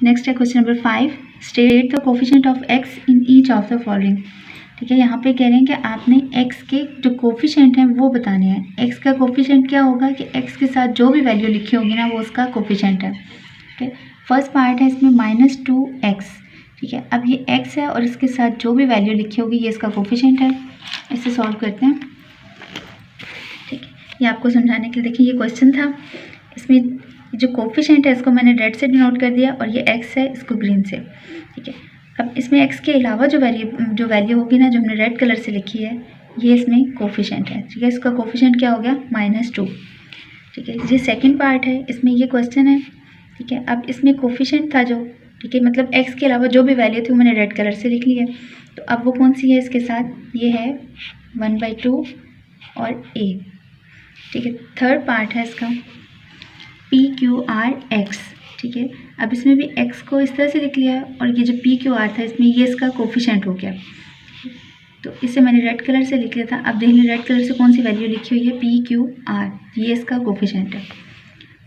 Next है question number 5, state the coefficient of x in each of the following. ठीक है, यहाँ पे कह रहे हैं कि आपने x के जो कोफिशिएंट हैं वो बताने हैं। x का कोफिशिएंट क्या होगा कि x के साथ जो भी वैल्यू लिखी होगी ना वो उसका कोफिशिएंट है। ठीक है, फर्स्ट पार्ट है इसमें -2x। ठीक है, अब ये x है और इसके साथ जो भी वैल्यू लिखी होगी ये इसका कोफिशिएंट है। इसे सॉल्व करते हैं। ठीक है, ये आपको समझाने के लिए देखिए ये क्वेश्चन था, इसमें जो कोफिशिएंट है इसको मैंने रेड से डिनोट कर दिया और ये x है इसको ग्रीन से। ठीक है, अब इसमें x के अलावा जो वैल्यू होगी ना जो हमने रेड कलर से लिखी है ये इसमें कोफिशिएंट है। ठीक है, इसका कोफिशिएंट क्या हो गया -2। ठीक है, ये सेकंड पार्ट है, इसमें ये क्वेश्चन है। ठीक है, अब इसमें कोफिशिएंट था जो, ठीक है, मतलब x के अलावा जो भी वैल्यू थी वो मैंने रेड कलर से लिख ली है। तो अब वो कौन सी है इसके साथ, ये है 1/2 और a। ठीक है, थर्ड पार्ट है इसका PQRX। ठीक है, अब इसमें भी x को इस तरह से लिख लिया है और ये जो PQR था इसमें ये इसका कोफिशिएंट हो गया। तो इसे मैंने रेड कलर से लिख लिया था। अब देख लें रेड कलर से कौन सी वैल्यू लिखी हुई है, PQR, ये इसका कोफिशिएंट है।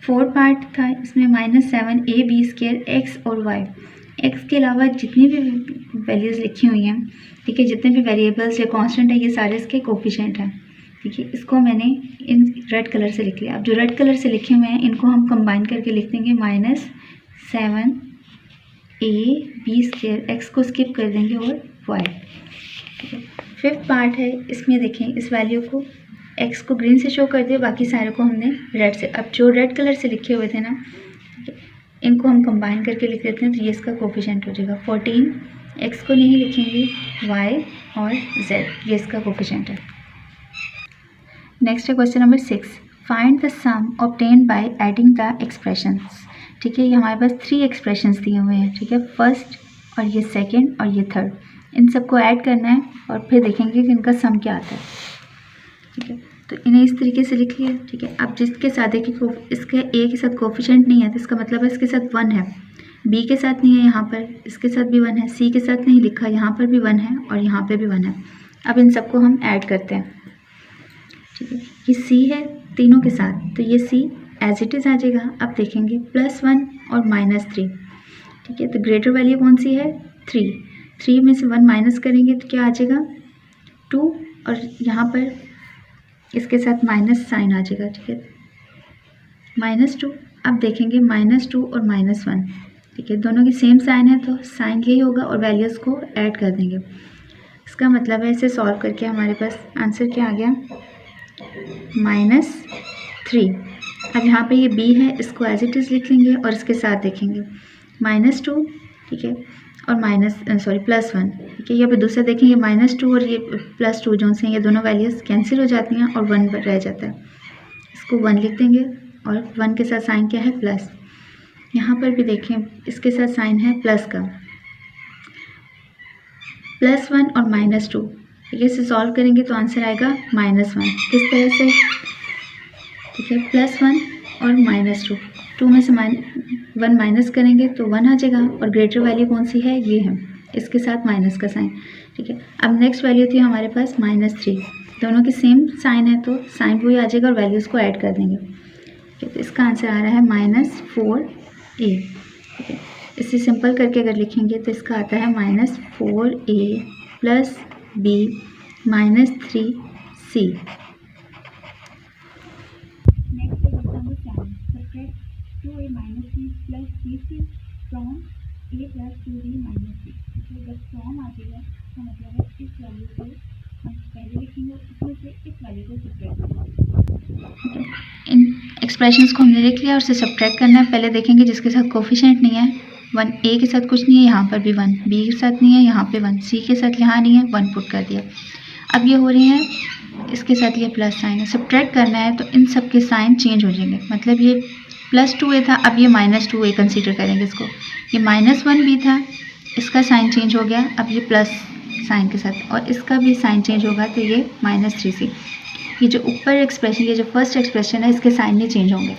फोर्थ पार्ट था इसमें -7ab² x और y। x के अलावा जितनी भी वैल्यूज़ लिखी हुई हैं, ठीक है, जितने भी वेरिएबल्स या कांस्टेंट है ये सारे इसके कोफिशिएंट हैं। ठीक है, इसको मैंने इन रेड कलर से लिख लिया। अब जो रेड कलर से लिखे हुए हैं इनको हम कंबाइन करके लिख देंगे -7ab², x को स्किप कर देंगे और y। ठीक है, फिफ्थ पार्ट है, इसमें देखें इस वैल्यू को x को ग्रीन से शो कर दिया, बाकी सारे को हमने रेड से। अब जो रेड कलर से लिखे हुए थे ना इनको हम कंबाइन करके लिख देते हैं तो ये इसका कोफिशिएंट हो जाएगा 14। x को नहीं लिखेंगे, y और z, ये इसका कोफिशिएंट है। नेक्स्ट है question number 6, find the sum obtained by adding the expressions. ठीक है, ये हमारे पास 3 एक्सप्रेशंस दिए हुए हैं। ठीक है, फर्स्ट और ये सेकंड और ये थर्ड, इन सबको ऐड करना है और फिर देखेंगे कि इनका सम क्या आता है। ठीक है, तो इन्हें इस तरीके से लिख लिया। ठीक है, अब जिसके साथ देखिए इसके a के साथ कोफिशिएंट नहीं है तो इसका मतलब है इसके साथ 1 है, b के साथ नहीं है, यहाँ पर इसके साथ भी 1 है, c के साथ नहीं लिखा, यहाँ पर भी 1 है और यहाँ पर भी 1 है। अब इन सबको हम ऐड करते हैं। ठीक है, ये c है तीनों के साथ तो ये c एज इट इज़ आ जाएगा। अब देखेंगे +1 और -3। ठीक है, तो ग्रेटर वैल्यू कौन सी है, 3 में से 1 माइनस करेंगे तो क्या आ जाएगा 2 और यहाँ पर इसके साथ माइनस साइन आ जाएगा। ठीक है, -2। अब देखेंगे -2 और -1। ठीक है, दोनों की सेम साइन है तो साइन यही होगा और वैल्यूज़ को ऐड कर देंगे। इसका मतलब है इसे सॉल्व करके हमारे पास आंसर क्या आ गया, -3। अब यहाँ पे ये b है, इसको एज इट इज़ लिख लेंगे और इसके साथ देखेंगे -2। ठीक है, और +1। ठीक है, ये पे दूसरा देखेंगे -2 और ये +2 जो से ये दोनों वैल्यूज़ कैंसिल हो जाती हैं और 1 रह जाता है। इसको 1 लिख देंगे और 1 के साथ साइन क्या है, प्लस। यहाँ पर भी देखें इसके साथ साइन है प्लस का, +1 और -2। ठीक है, इसे सॉल्व करेंगे तो आंसर आएगा -1। किस तरह से, ठीक है, +1 और -2, 2 में से 1 माइनस करेंगे तो 1 आ जाएगा और ग्रेटर वैल्यू कौन सी है, ये है, इसके साथ माइनस का साइन। ठीक है, अब नेक्स्ट वैल्यू थी हमारे पास -3, दोनों की सेम साइन है तो साइन वही आ जाएगा और वैल्यूज़ को ऐड कर देंगे। ठीक है, तो इसका आंसर आ रहा है -4a। ठीक है, इसे सिंपल करके अगर लिखेंगे तो इसका आता है -4a + b -3c। नेक्स्ट है question number 7, subtract 2a - b + 3c from a + 2b - c। तो जब फ्रॉम आ जाएगा तो मतलब है इस वैल्यू को हम पहले लिखेंगे, इसमें से इस वैल्यू को सब्ट्रैक्ट करेंगे। इन एक्सप्रेशंस को हमने लिख लिया और इसे सब्ट्रैक्ट करना है। पहले देखेंगे जिसके साथ कोफिशिएंट नहीं है, 1 a के साथ कुछ नहीं है, यहाँ पर भी 1, b के साथ नहीं है, यहाँ पे 1, c के साथ यहाँ नहीं है, 1 पुट कर दिया। अब ये हो रही है इसके साथ ये प्लस साइन है, सब्ट्रैक्ट करना है तो इन सब के साइन चेंज हो जाएंगे। मतलब ये +2a था, अब ये -2a कंसीडर करेंगे इसको। ये -1 भी था, इसका साइन चेंज हो गया, अब ये प्लस साइन के साथ, और इसका भी साइन चेंज होगा तो ये -3c। ये जो ऊपर एक्सप्रेशन, ये जो फर्स्ट एक्सप्रेशन है इसके साइन नहीं चेंज होंगे।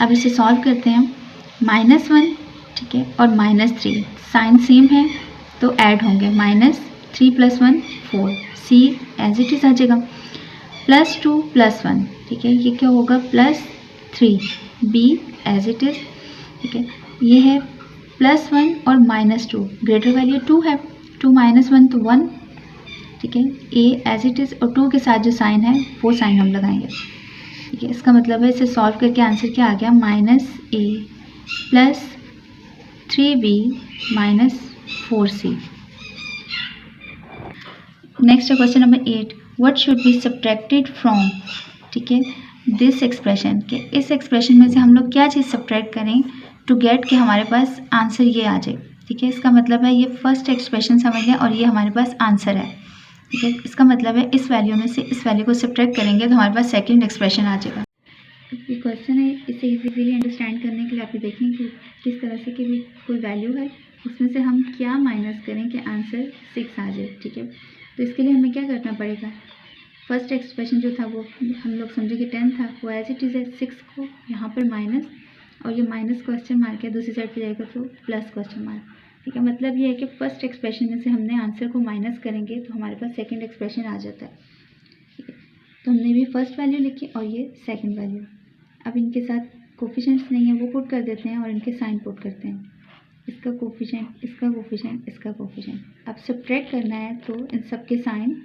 अब इसे सॉल्व करते हैं। -1, ठीक है, और -3 साइन सेम है तो ऐड होंगे, -3 + 1 4, c एज इट इज़ आ जाएगा, +2 + 1, ठीक है, ये क्या होगा +3, b एज इट इज़, ठीक है, ये है +1 और -2, ग्रेटर वैल्यू 2 है, 2 - 1 तो 1, ठीक है। ए एज इट इज़ और 2 के साथ जो साइन है वो साइन हम लगाएंगे, ठीक है। इसका मतलब है इसे सॉल्व करके आंसर क्या आ गया, -a + 3b - 4c। नेक्स्ट है question number 8, what should be subtracted from, ठीक है, दिस एक्सप्रेशन, के इस एक्सप्रेशन में से हम लोग क्या चीज़ सब्ट्रैक्ट करें टू गेट कि हमारे पास आंसर ये आ जाए, ठीक है। इसका मतलब है ये फर्स्ट एक्सप्रेशन समझ लें और ये हमारे पास आंसर है, ठीक है। इसका मतलब है इस वैल्यू में से इस वैल्यू को सब्ट्रैक्ट करेंगे तो हमारे पास सेकंड एक्सप्रेशन आ जाएगा। ये क्वेश्चन है, इसे इजीली अंडरस्टैंड करने के लिए आप देखें कि किस तरह से कि भी कोई वैल्यू है उसमें से हम क्या माइनस करें कि आंसर 6 आ जाए, ठीक है। तो इसके लिए हमें क्या करना पड़ेगा, फर्स्ट एक्सप्रेशन जो था वो हम लोग समझे कि 10 था, वो एज इट इज़ है 6 को यहाँ पर माइनस और ये माइनस क्वेश्चन मार्क है, दूसरी साइड पे जाएगा तो प्लस क्वेश्चन मार्क, ठीक है। मतलब ये है कि फर्स्ट एक्सप्रेशन में से हमने आंसर को माइनस करेंगे तो हमारे पास सेकंड एक्सप्रेशन आ जाता है, ठीक है। तो हमने भी फर्स्ट वैल्यू लिखी और ये सेकंड वैल्यू। अब इनके साथ कोफिशिएंट्स नहीं है वो पुट कर देते हैं और इनके साइन पुट करते हैं, इसका कोफिशिएंट, इसका कोफिशिएंट, इसका कोफिशिएंट। अब सब्ट्रैक्ट करना है तो इन सब के साइन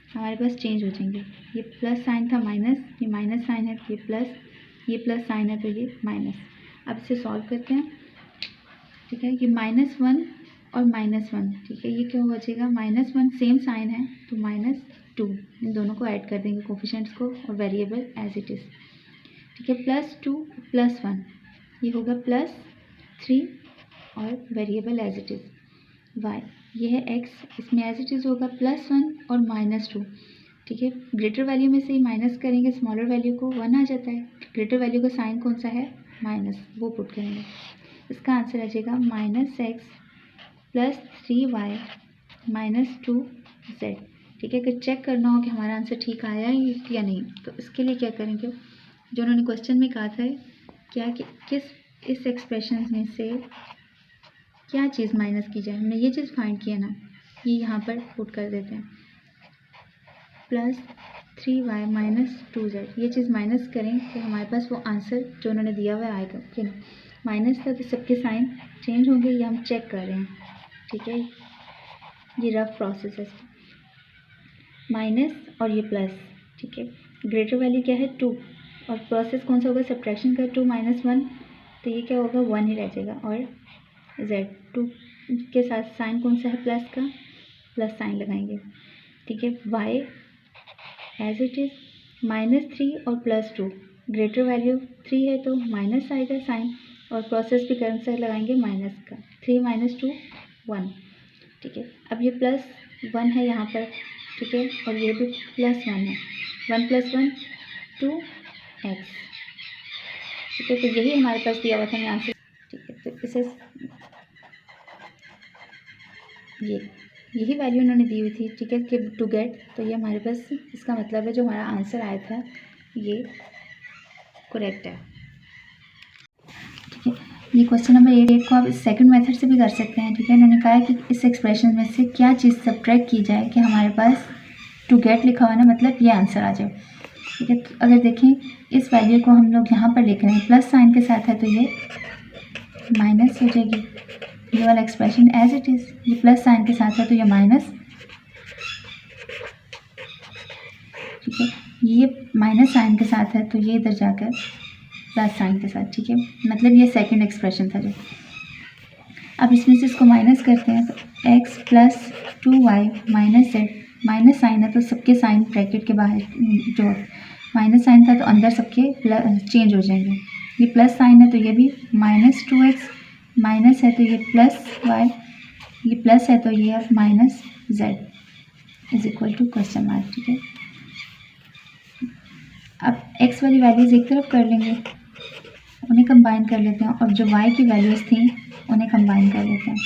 हमारे पास चेंज हो जाएंगे, ये प्लस साइन था माइनस, ये माइनस साइन है तो ये प्लस, ये प्लस साइन है तो ये माइनस। अब इसे सॉल्व करते हैं, ठीक है। ये -1 और -1, ठीक है, ये क्या हो जाएगा, -1 सेम साइन है तो -2, इन दोनों को ऐड कर देंगे कोफिशिएंट्स को और वेरिएबल एज इट इज़, ठीक है। +2 + 1 ये होगा +3 और variable as it is y, ये है x, इसमें एज इट इज़ होगा +1 और -2, ठीक है। ग्रेटर वैल्यू में से ही माइनस करेंगे स्मॉलर वैल्यू को, 1 आ जाता है। ग्रेटर वैल्यू का साइन कौन सा है, माइनस, वो पुट करेंगे। इसका आंसर आ जाएगा -x + 3y - 2z, ठीक है। अगर चेक करना हो कि हमारा आंसर ठीक आया है या नहीं तो इसके लिए क्या करेंगे, जो उन्होंने क्वेश्चन में कहा था क्या कि किस इस एक्सप्रेशन में से क्या चीज़ माइनस की जाए, हमने ये चीज़ फाइंड किया ना, ये यहाँ पर पुट कर देते हैं, +3y - 2z, ये चीज़ माइनस करें तो हमारे पास वो आंसर जो उन्होंने दिया हुआ आएगा, ठीक है। माइनस था तो सबके साइन चेंज होंगे, ये हम चेक कर रहे हैं, ठीक है। ये रफ प्रोसेस है, माइनस और ये प्लस, ठीक है। ग्रेटर वैल्यू क्या है 2 और प्रोसेस कौन सा होगा सब्ट्रैक्शन का, 2 - 1 तो ये क्या होगा 1 ही रह जाएगा और z2 के साथ साइन कौन सा है, प्लस का, प्लस साइन लगाएंगे, ठीक है। y एज इट इज़ -3 और +2, ग्रेटर वैल्यू 3 है तो माइनस आएगा साइन और प्रोसेस भी कौन सा लगाएंगे, माइनस का, 3 - 2 1, ठीक है। अब ये +1 है यहाँ पर, ठीक है, और ये भी +1 है, 1 + 1 2x, ठीक है। तो यही हमारे पास दिया हुआ था आंसर, ठीक है। तो इसे यही वैल्यू उन्होंने दी हुई थी, ठीक है, कि टू गेट, तो ये हमारे पास इसका मतलब है जो हमारा आंसर आया था ये करेक्ट है, ठीक है। ये क्वेश्चन नंबर 8 को आप इस सेकंड मेथड से भी कर सकते हैं, ठीक है। उन्होंने कहा है कि इस एक्सप्रेशन में से क्या चीज़ सब्ट्रैक्ट की जाए कि हमारे पास टू गेट लिखा हुआ ना, मतलब ये आंसर आ जाए, ठीक है। तो अगर देखें इस वैल्यू को हम लोग यहाँ पर लिख रहे हैं प्लस साइन के साथ है तो ये माइनस हो जाएगी, ये वाला एक्सप्रेशन एज इट इज़, ये प्लस साइन के साथ है तो ये माइनस, ठीक है। ये माइनस साइन के साथ है तो ये इधर जाकर प्लस साइन के साथ, ठीक है। मतलब ये सेकंड एक्सप्रेशन था जो। अब इसमें से इसको माइनस करते हैं तो x + 2y - z, minus sign है तो सबके साइन ब्रैकेट के बाहर, जो माइनस साइन था तो अंदर सबके चेंज हो जाएंगे। ये प्लस साइन है तो ये भी -2x, माइनस है तो ये +y, ये प्लस है तो ये -z = क्वेश्चन मार्क, ठीक है। अब x वाली वैल्यूज़ एक तरफ कर लेंगे, उन्हें कंबाइन कर लेते हैं और जो y की वैल्यूज़ थी उन्हें कंबाइन कर लेते हैं,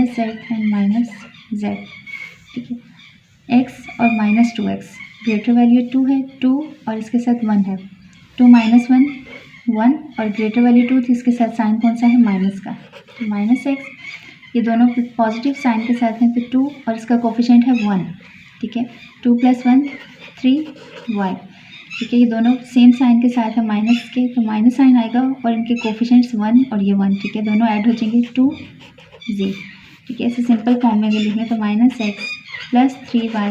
-z एंड -z, ठीक है। x और -2x, ग्रेटर वैल्यू 2 है, 2 और इसके साथ 1 है, 2 - 1 1 और ग्रेटर वैल्यू 2 थी, इसके साथ साइन कौन सा है, माइनस का, तो -x, ये दोनों पॉजिटिव साइन के साथ हैं तो 2 और इसका कोफिशिएंट है 1, ठीक है। 2 + 1 3y, ठीक है, ये दोनों सेम साइन के साथ है माइनस के, तो माइनस साइन आएगा और इनके कोफिशिएंट्स 1 और ये 1, ठीक है, दोनों ऐड हो जाएंगे 2z, ठीक है। ऐसे सिंपल फॉर्म में अगर लिखें तो -x + 3y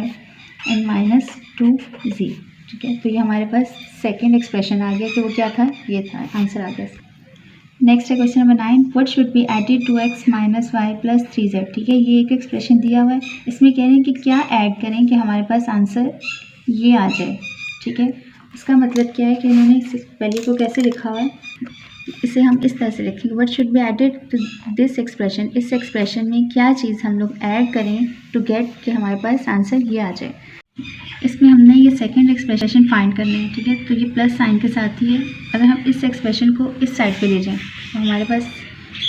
एंड -2z, ठीक है। तो ये हमारे पास सेकेंड एक्सप्रेशन आ गया कि वो क्या था, ये था, आंसर आ गया। नेक्स्ट है question number 9, what should be added to x - y + 3z, ठीक है। ये एक एक्सप्रेशन दिया हुआ है, इसमें कह रहे हैं कि क्या ऐड करें कि हमारे पास आंसर ये आ जाए, ठीक है। इसका मतलब क्या है कि इन्होंने इस वैल्यू को कैसे लिखा हुआ है, इसे हम इस तरह से लिखेंगे, what should be added to this expression, इस एक्सप्रेशन में क्या चीज़ हम लोग ऐड करें टू गेट कि हमारे पास आंसर ये आ जाए। इसमें हमने ये सेकेंड एक्सप्रेशन फाइंड करना है, ठीक है। तो ये प्लस साइन के साथ ही है, अगर हम इस एक्सप्रेशन को इस साइड पे ले जाएं तो हमारे पास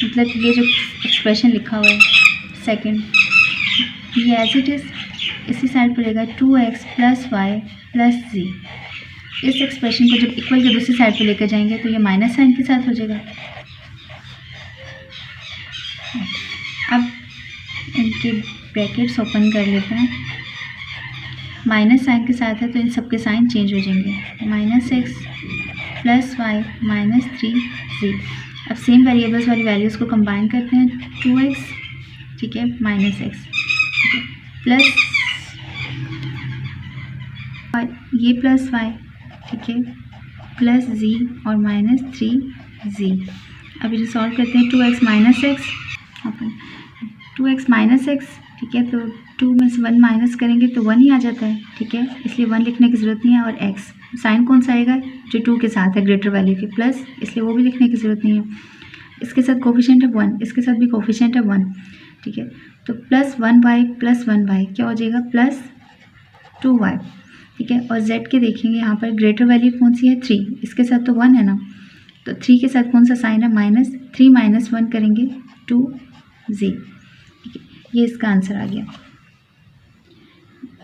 मतलब ये जो एक्सप्रेशन लिखा हुआ है सेकेंड, ये एज इट इज़ इसी साइड पर रहेगा 2x + y + z। इस एक्सप्रेशन को जब इक्वल के दूसरी साइड पे लेकर जाएंगे तो ये माइनस साइन के साथ हो जाएगा। अब इनके ब्रैकेट्स ओपन कर लेते हैं, माइनस साइन के साथ है तो इन सब के साइन चेंज हो जाएंगे, -x + y -3z। अब सेम वेरिएबल्स वाली वैल्यूज़ को कंबाइन करते हैं, 2x, ठीक है, -x, प्लस ये प्लस y, ठीक है, प्लस z और -3z। अब इसे सॉल्व करते हैं, 2x - x, ठीक है, तो 2 में से 1 माइनस करेंगे तो 1 ही आ जाता है, ठीक है, इसलिए 1 लिखने की ज़रूरत नहीं है। और x साइन कौन सा आएगा, जो 2 के साथ है ग्रेटर वैल्यू के, प्लस, इसलिए वो भी लिखने की ज़रूरत नहीं है। इसके साथ कोफिशिएंट है 1, इसके साथ भी कोफिशिएंट है 1, ठीक है, तो +1y + 1y क्या हो जाएगा, +2y, ठीक है। और z के देखेंगे यहाँ पर ग्रेटर वैल्यू कौन सी है, 3, इसके साथ तो 1 है ना, तो 3 के साथ कौन सा साइन है, -3 - 1 करेंगे 2z, ठीक है। ये इसका आंसर आ गया,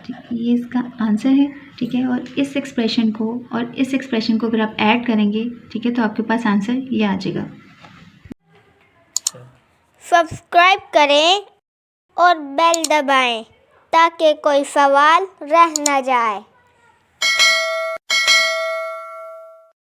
ठीक है, ये इसका आंसर है, ठीक है। और इस एक्सप्रेशन को अगर आप ऐड करेंगे, ठीक है, तो आपके पास आंसर ये आ जाएगा। सब्सक्राइब करें और बेल दबाएं ताकि कोई सवाल रह न जाए।